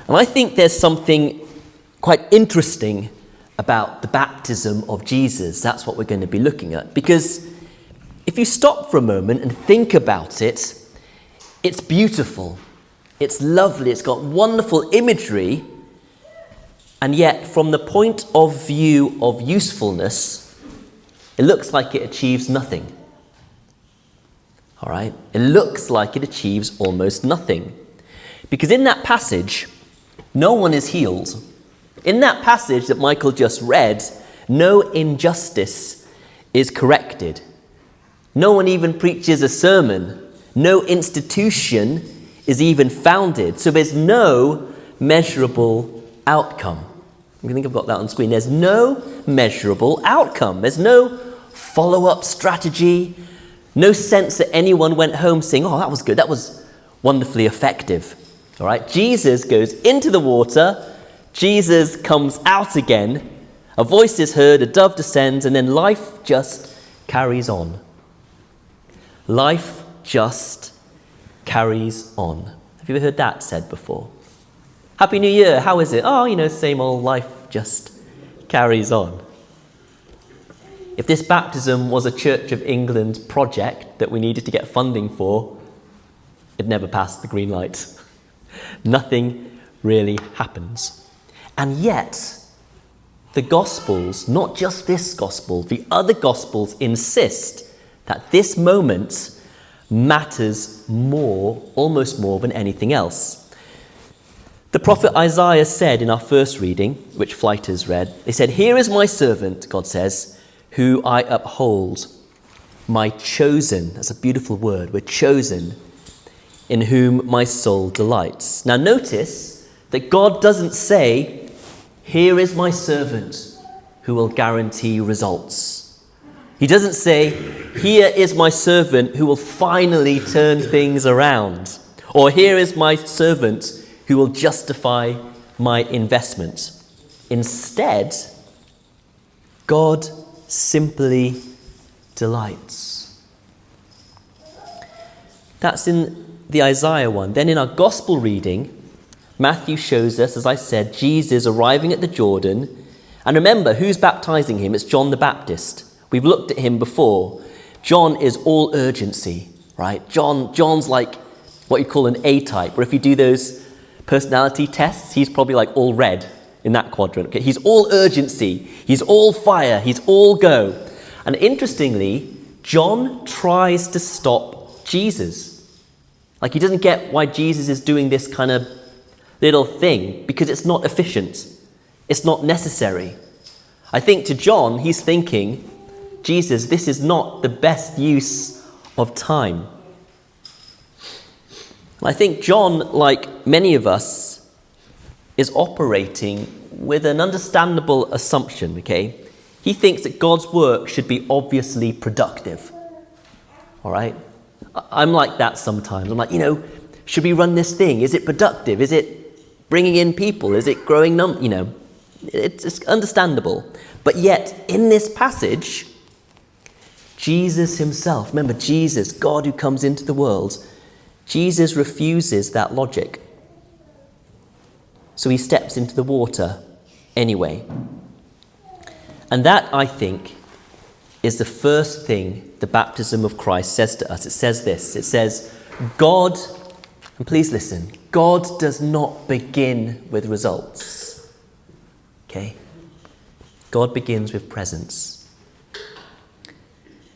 And I think there's something quite interesting about the baptism of Jesus. That's what we're going to be looking at. Because if you stop for a moment and think about it, it's beautiful, it's lovely, it's got wonderful imagery, and yet from the point of view of usefulness, it looks like it achieves nothing. All right? It looks like it achieves almost nothing. Because in that passage, no one is healed. In that passage that Michael just read, no injustice is corrected. No one even preaches a sermon. No institution is even founded. So there's no measurable outcome. I think I've got that on screen. There's no measurable outcome. There's no follow-up strategy. No sense that anyone went home saying, oh, that was good. That was wonderfully effective. All right? Jesus goes into the water. Jesus comes out again. A voice is heard. A dove descends. And then life just carries on. Life just carries on. Have you ever heard that said before? Happy New Year, how is it? Oh, same old, life just carries on. If this baptism was a Church of England project that we needed to get funding for, it never passed the green light. Nothing really happens. And yet, the Gospels, not just this Gospel, the other Gospels insist that this moment matters more, almost more than anything else. The prophet Isaiah said in our first reading, which Flighters read, they said, "Here is my servant," God says, "who I uphold, my chosen." That's a beautiful word. We're chosen, in whom my soul delights. Now notice that God doesn't say, "Here is my servant who will guarantee results." He doesn't say, "Here is my servant who will finally turn things around," or "Here is my servant who will justify my investment." Instead, God simply delights. That's in the Isaiah one. Then in our gospel reading, Matthew shows us, as I said, Jesus arriving at the Jordan. And remember, who's baptizing him? It's John the Baptist. We've looked at him before. John is all urgency, right? John's like what you call an A-type, where if you do those personality tests, he's probably like all red in that quadrant. Okay? He's all urgency. He's all fire. He's all go. And interestingly, John tries to stop Jesus. Like he doesn't get why Jesus is doing this kind of little thing, because it's not efficient. It's not necessary. I think to John, he's thinking, Jesus, this is not the best use of time. I think John, like many of us, is operating with an understandable assumption, okay? He thinks that God's work should be obviously productive. All right? I'm like that sometimes. I'm like, should we run this thing? Is it productive? Is it bringing in people? Is it growing it's understandable. But yet, in this passage, Jesus himself, remember Jesus, God who comes into the world, Jesus refuses that logic. So he steps into the water anyway. And that, I think, is the first thing the baptism of Christ says to us. It says this, it says, God, and please listen, God does not begin with results. Okay? God begins with presence.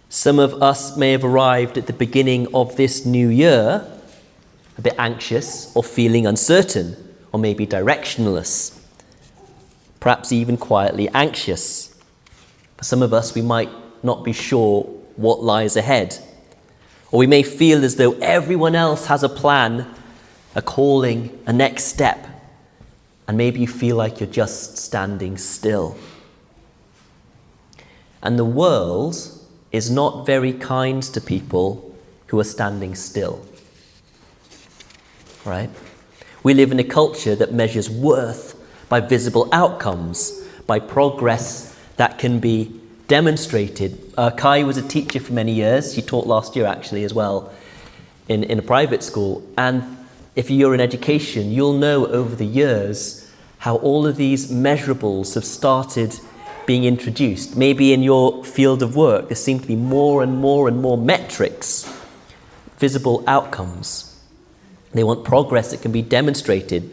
Some of us may have arrived at the beginning of this new year a bit anxious or feeling uncertain, or maybe directionless, perhaps even quietly anxious. For some of us, we might not be sure what lies ahead, or we may feel as though everyone else has a plan, a calling, a next step, and maybe you feel like you're just standing still. And the world is not very kind to people who are standing still. Right? We live in a culture that measures worth by visible outcomes, by progress that can be demonstrated. Kai was a teacher for many years. She taught last year actually as well in a private school. And if you're in education, you'll know over the years how all of these measurables have started being introduced. Maybe in your field of work, there seem to be more and more and more metrics, visible outcomes. They want progress that can be demonstrated,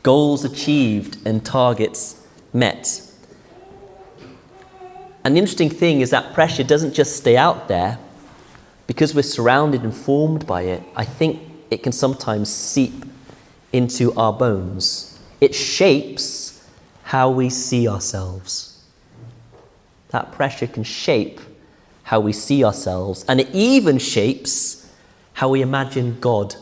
goals achieved and targets met. And the interesting thing is that pressure doesn't just stay out there. Because we're surrounded and formed by it, I think it can sometimes seep into our bones. It shapes how we see ourselves. That pressure can shape how we see ourselves, and it even shapes how we imagine God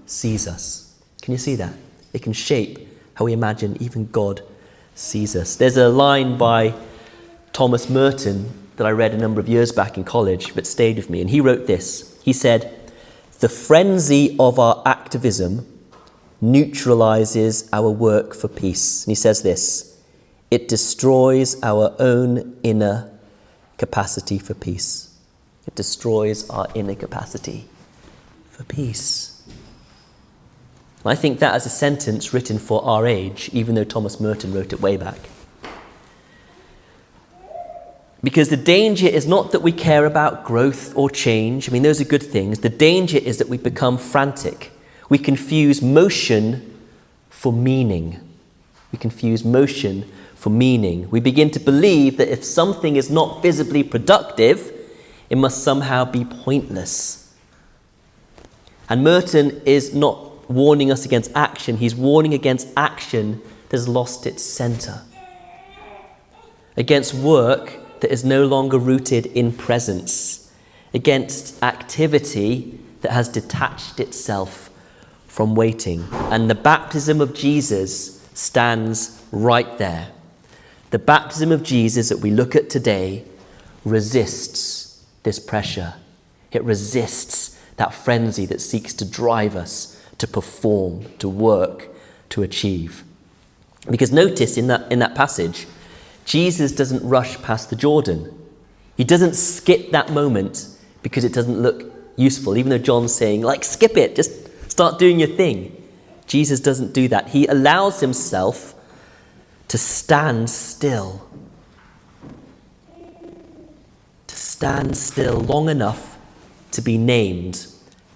sees us. Can you see that? It can shape how we imagine even God sees us. There's a line by Thomas Merton that I read a number of years back in college that stayed with me, and he wrote this. He said, "The frenzy of our activism neutralizes our work for peace." And he says this, "It destroys our own inner capacity for peace." It destroys our inner capacity for peace. And I think that is a sentence written for our age, even though Thomas Merton wrote it way back. Because the danger is not that we care about growth or change. I mean, those are good things. The danger is that we become frantic. We confuse motion for meaning. We confuse motion for meaning. We begin to believe that if something is not visibly productive, it must somehow be pointless. And Merton is not warning us against action. He's warning against action that has lost its center. Against work that is no longer rooted in presence, against activity that has detached itself from waiting. And the baptism of Jesus stands right there. The baptism of Jesus that we look at today resists this pressure. It resists that frenzy that seeks to drive us to perform, to work, to achieve. Because notice in that passage, Jesus doesn't rush past the Jordan. He doesn't skip that moment because it doesn't look useful, even though John's saying, skip it, just start doing your thing. Jesus doesn't do that. He allows himself to stand still. To stand still long enough to be named,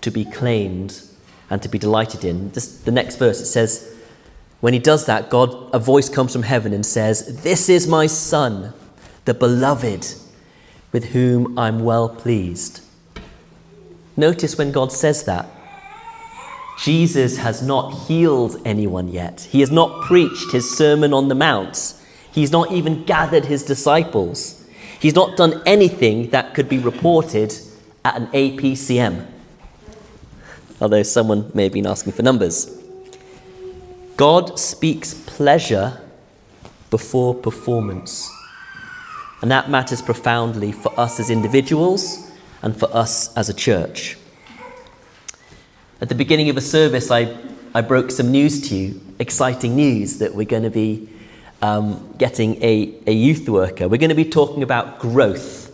to be claimed, and to be delighted in. Just the next verse, it says, when he does that, a voice comes from heaven and says, "This is my Son, the beloved, with whom I'm well pleased." Notice when God says that, Jesus has not healed anyone yet. He has not preached his Sermon on the Mount. He's not even gathered his disciples. He's not done anything that could be reported at an APCM. Although someone may have been asking for numbers. God speaks pleasure before performance. And that matters profoundly for us as individuals and for us as a church. At the beginning of a service, I broke some news to you, exciting news that we're going to be getting a youth worker. We're going to be talking about growth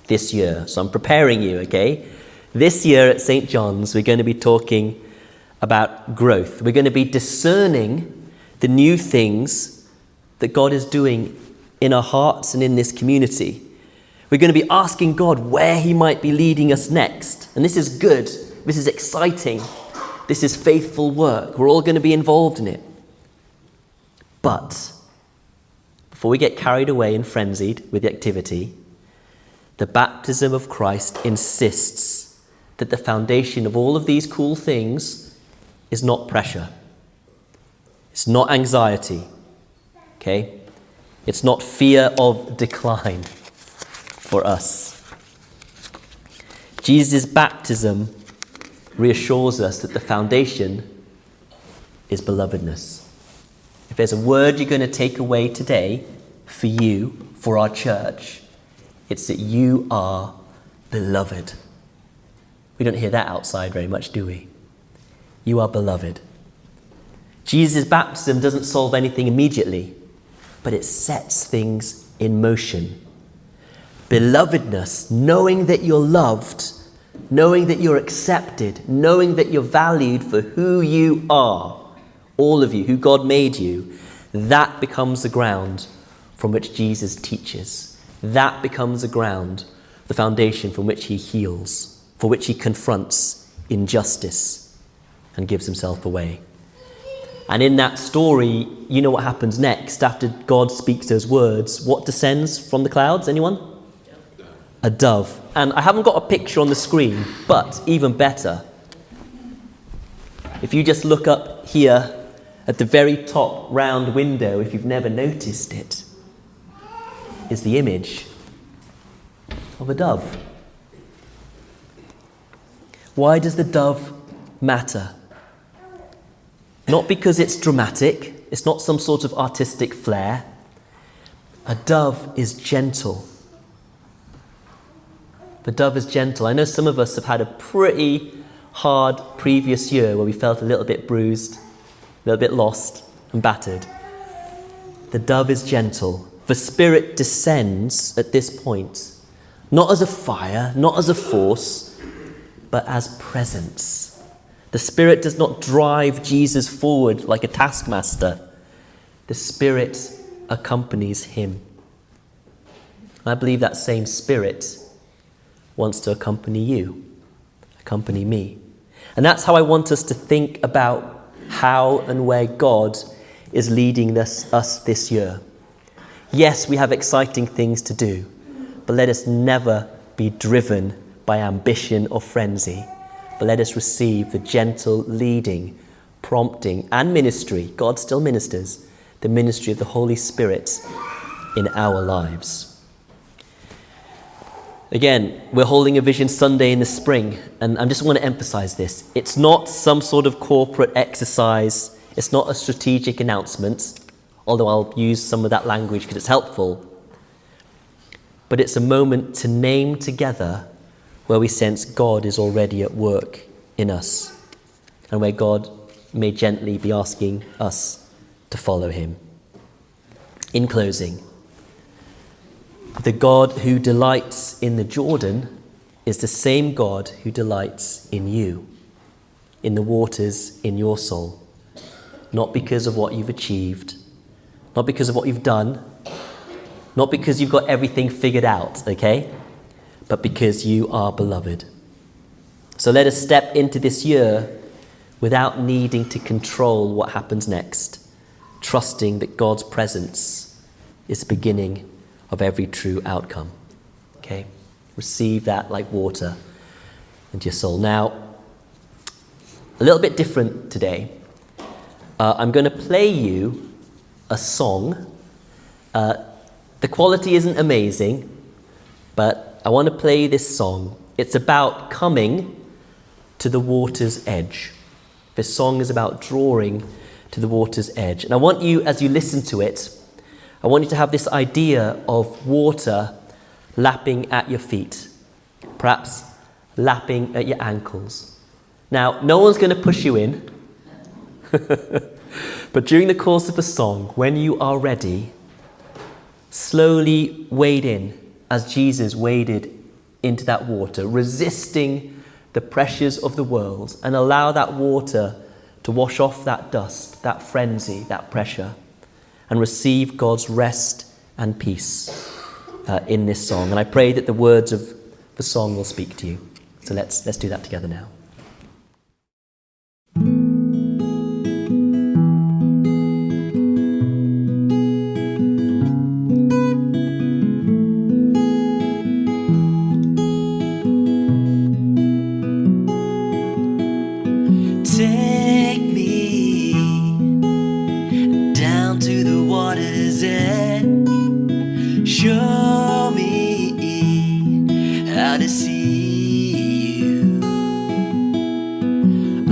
this year. So I'm preparing you, okay? This year at St. John's, we're going to be talking about growth. We're going to be discerning the new things that God is doing in our hearts and in this community. We're going to be asking God where he might be leading us next. And this is good. This is exciting. This is faithful work. We're all going to be involved in it. But before we get carried away and frenzied with the activity, the baptism of Christ insists that the foundation of all of these cool things is not pressure. It's not anxiety. Okay? It's not fear of decline for us. Jesus' baptism reassures us that the foundation is belovedness. If there's a word you're going to take away today for you, for our church, it's that you are beloved. We don't hear that outside very much, do we? You are beloved. Jesus' baptism doesn't solve anything immediately, but it sets things in motion. Belovedness, knowing that you're loved, knowing that you're accepted, knowing that you're valued for who you are, all of you, who God made you, that becomes the ground from which Jesus teaches. That becomes the ground, the foundation from which he heals, for which he confronts injustice and gives himself away. And in that story, you know what happens next. After God speaks those words, what descends from the clouds? Anyone? A dove. And I haven't got a picture on the screen, but even better, if you just look up here at the very top round window, if you've never noticed it, is the image of a dove. Why does the dove matter? Not because it's dramatic, it's not some sort of artistic flair. A dove is gentle. The dove is gentle. I know some of us have had a pretty hard previous year where we felt a little bit bruised, a little bit lost and battered. The dove is gentle. The Spirit descends at this point, not as a fire, not as a force, but as presence. The Spirit does not drive Jesus forward like a taskmaster. The Spirit accompanies him. I believe that same Spirit wants to accompany you, accompany me. And that's how I want us to think about how and where God is leading us this year. Yes, we have exciting things to do, but let us never be driven by ambition or frenzy, but let us receive the gentle leading, prompting, and ministry. God still ministers, the ministry of the Holy Spirit in our lives. Again, we're holding a Vision Sunday in the spring, and I just want to emphasize this. It's not some sort of corporate exercise. It's not a strategic announcement, although I'll use some of that language because it's helpful. But it's a moment to name together where we sense God is already at work in us, and where God may gently be asking us to follow him. In closing, the God who delights in the Jordan is the same God who delights in you, in the waters in your soul, not because of what you've achieved, not because of what you've done, not because you've got everything figured out, okay? But because you are beloved. So let us step into this year without needing to control what happens next, trusting that God's presence is the beginning of every true outcome. Okay? Receive that like water into your soul. Now, a little bit different today. I'm going to play you a song. The quality isn't amazing, but I want to play this song. It's about coming to the water's edge. This song is about drawing to the water's edge. And I want you, as you listen to it, I want you to have this idea of water lapping at your feet, perhaps lapping at your ankles. Now, no one's going to push you in, but during the course of the song, when you are ready, slowly wade in as Jesus waded into that water, resisting the pressures of the world, and allow that water to wash off that dust, that frenzy, that pressure, and receive God's rest and peace in this song. And I pray that the words of the song will speak to you. So let's do that together now. Take me down to the water's edge. Show me how to see you.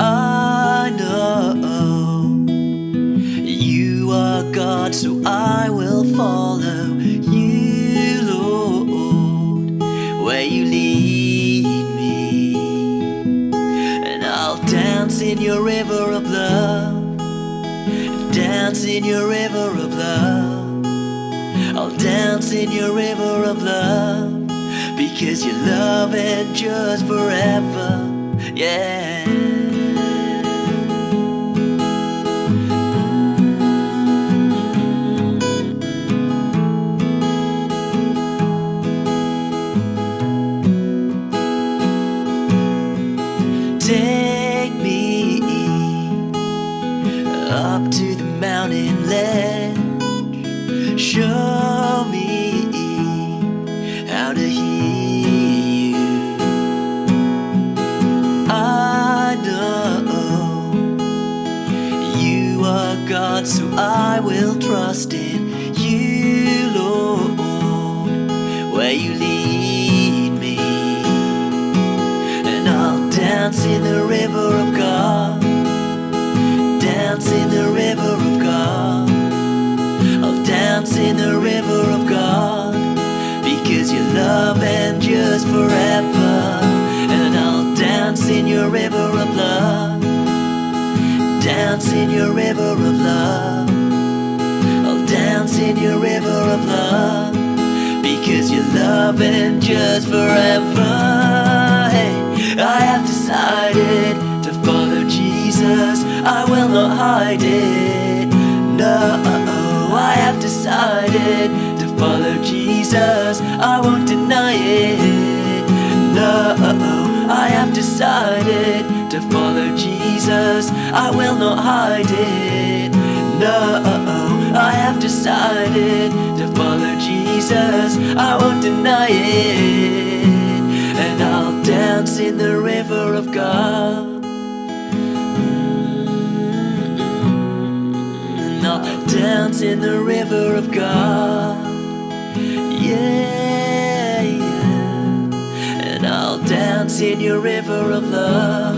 I know you are God, so I will follow you, Lord, where you lead me. And I'll dance in your river of love, dance in your river of love. I'll dance in your river of love. because your love endures forever. Yeah. Take me up to the mountain ledge. Show me how to hear you. I know you are God, so I will trust in you, Lord, where you lead me. And I'll dance in the river of God, dance in the river of God. I'll dance in the river of God, because your love endures forever. And I'll dance in your river of love, dance in your river of love. I'll dance in your river of love, because your love endures forever. Hey, I have decided to follow Jesus, I will not hide it. No, I have decided to follow Jesus, I won't deny it. No, I have decided to follow Jesus, I will not hide it. No, I have decided to follow Jesus, I won't deny it. And I'll dance in the river of God, and I'll dance in the river of God. Yeah, yeah. And I'll dance in your river of love.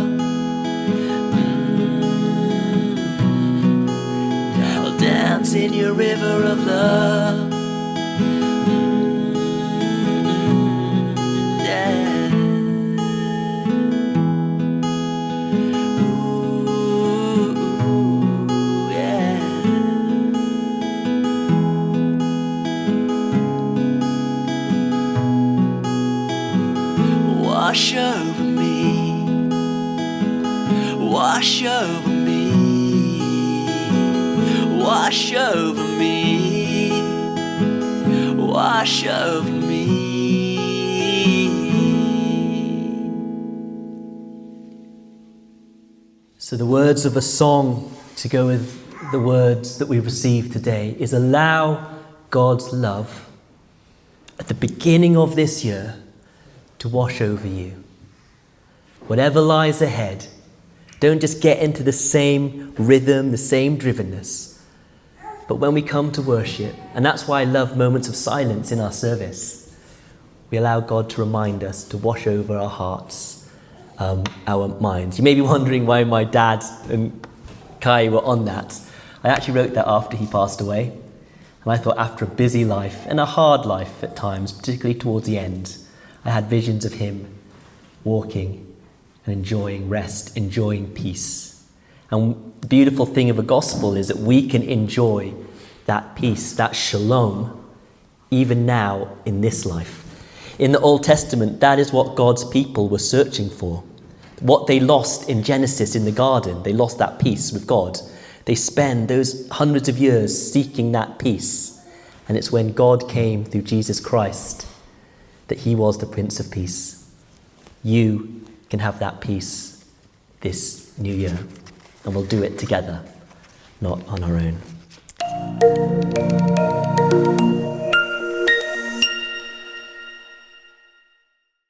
I'll dance in your river of love. Yeah. Ooh, yeah. Wash over me, wash over me, wash over me, wash over me. So the words of a song to go with the words that we received today is allow God's love at the beginning of this year to wash over you. Whatever lies ahead, don't just get into the same rhythm, the same drivenness. But when we come to worship, and that's why I love moments of silence in our service, we allow God to remind us to wash over our hearts, our minds. You may be wondering why my dad and Kai were on that. I actually wrote that after he passed away. And I thought after a busy life, and a hard life at times, particularly towards the end, I had visions of him walking and enjoying rest, enjoying peace. And the beautiful thing of the gospel is that we can enjoy that peace, that shalom, even now in this life. In the Old Testament, that is what God's people were searching for. What they lost in Genesis in the garden, they lost that peace with God. They spend those hundreds of years seeking that peace. And it's when God came through Jesus Christ that he was the Prince of Peace. You can have that peace this new year. And we'll do it together, not on our own.